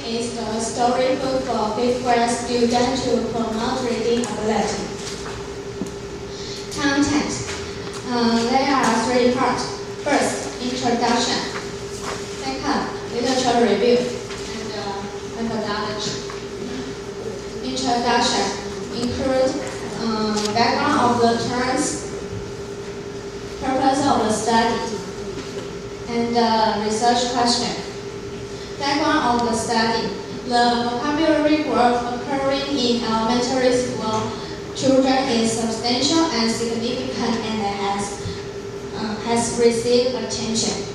is the storybook for fifth grade students to promote reading ability. Content. There are three parts. First, introduction. Second, literature review. And methodology. Introduction includes background of the terms, purpose of the study, and research question. Background of the study. The vocabulary growth occurring in elementary school children is substantial and significant and has received attention.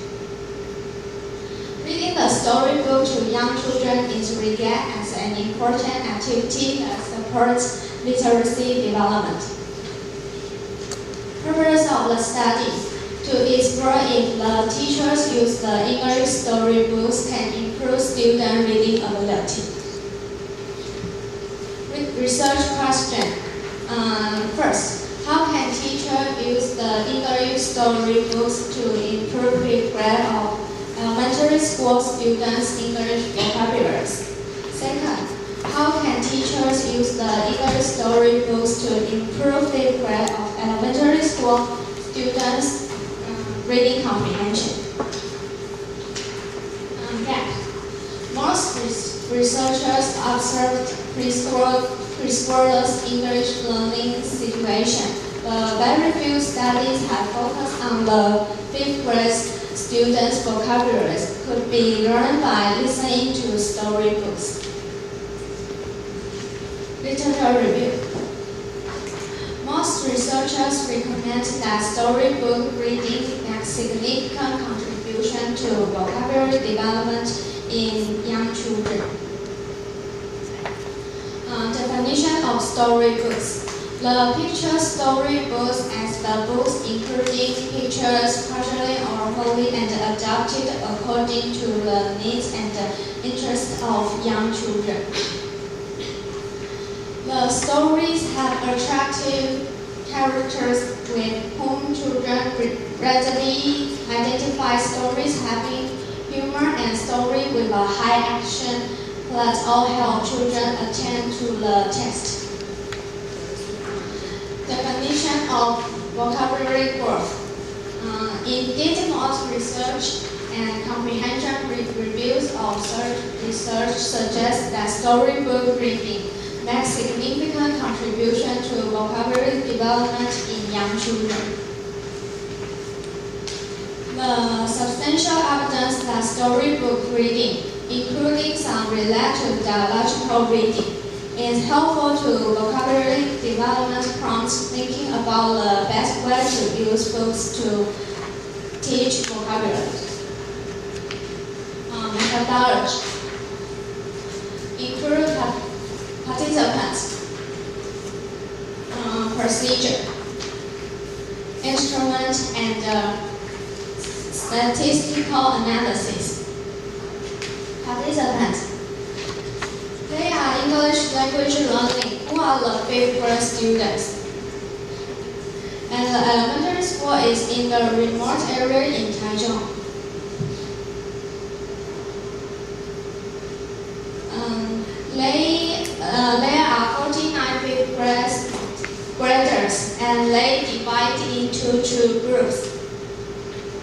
Reading the storybook to young children is regarded as an important activity that supports literacy development. Purpose of the study: to explore if the teachers use the English storybooks can improve student reading ability. Research question. First, how can teachers use the English storybooks to improve the grade of elementary school students' English vocabularies? Second, how can teachers use the English storybooks to improve the grade of elementary school students' reading comprehension? Most researchers observed preschoolers' English learning situation. Very few studies have focused on the fifth grade students' vocabularies could be learned by listening to storybooks. Literature review. Most researchers recommend that storybook reading makes significant contribution to vocabulary development in young children. Definition of storybooks. The picture storybooks as the books including pictures partially or wholly and adapted according to the needs and interests of young children. The stories have attractive characters with whom children readily identify. Stories having humor and story with a high action plot all help children attend to the text. Definition of vocabulary growth. In-depth research and comprehension reviews of research suggest that storybook reading makes significant contribution to vocabulary development in young children. The substantial evidence that storybook reading, including some related to dialogical reading, is helpful to vocabulary development prompts thinking about the best way to use books to teach vocabulary. Methodology include participants, procedure, instrument, and statistical analysis. Participants. They are English language learning who are the fifth grade students. And the elementary school is in the remote area in Taichung. There are 49 fifth graders and they divide into two groups.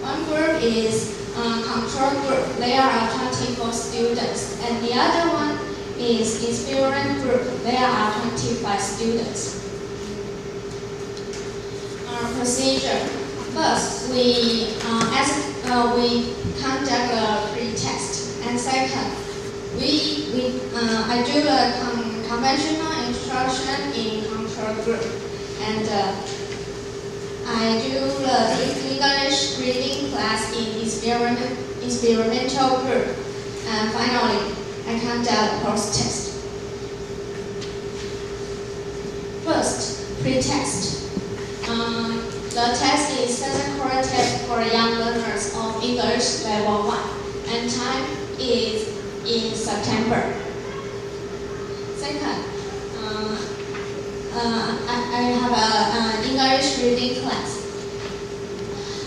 One group is control group. There are 24 students, and the other one is experienced group. There are 25 students. Procedure. First, we conduct a pre-test, and second, I do the conventional instruction in control group, and I do the English reading class in experimental group, and finally, I conduct post-test. First, pre-test. The test is second test for young learners of English level 1, and time is in September. Second, I have an English reading class.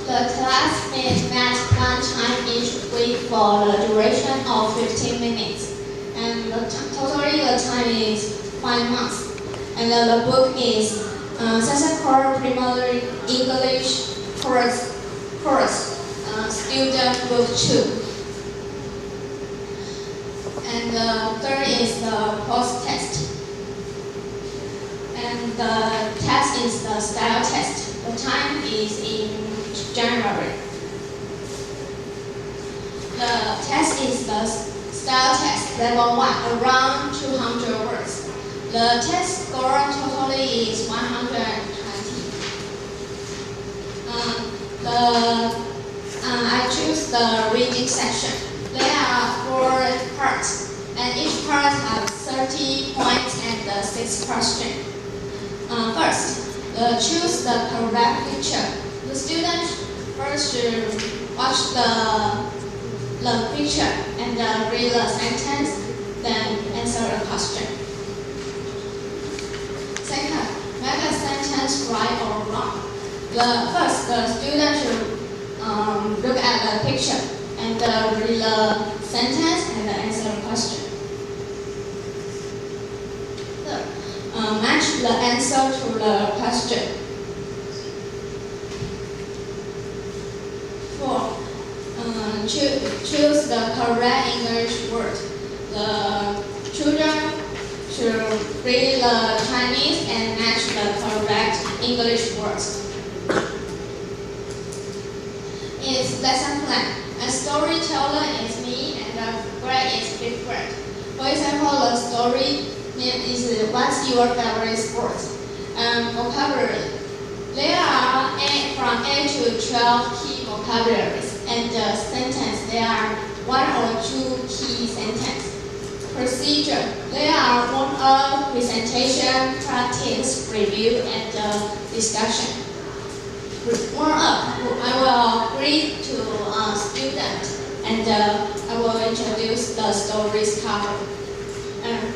The class met one time each week for the duration of 15 minutes, totally the time is 5 months. And the book is Second Core Primary English Course Student Book 2. And the third is the post-test. And the test is the style test. The time is in January. The test is the style test, level 1, around 200 words. The test score totally is 120. I choose the reading section. There are 4 parts, and each part has 30 points and 6 questions. First, choose the correct picture. The student first should watch the picture and read the sentence, then answer the question. Second, make a sentence right or wrong. First, the student should look at the picture and read the sentence and answer the question. Third, match the answer to the question. Fourth, choose the correct English word. The children should read the Chinese and match the correct English words. It's lesson plan. A storyteller is me and the grade is 5th grade. For example, the story name is What's Your Favorite Sport? Vocabulary. There are from 8 to 12 key vocabularies, and the sentence there are 1 or 2 key sentences. Procedure. There are warm-up, presentation, practice, review, and discussion. Warm-up. I will greet to student, and I will introduce the story's cover.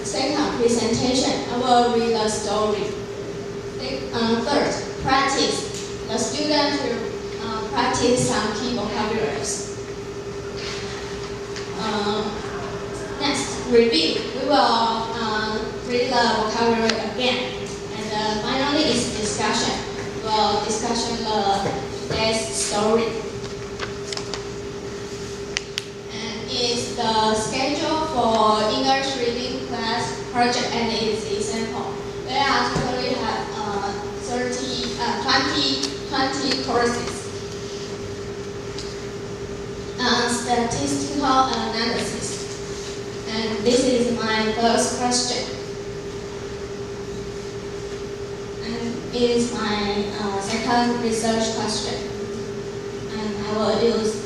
Second, presentation. I will read the story. Third, practice. The student will practice some key vocabularies. Next, review. We will read the vocabulary again. And finally is discussion. We will discuss today's story. And is the schedule for English reading class project and its example. There are totally have 20 courses. Statistical analysis. And this is my first question. And it is my second research question. And I will use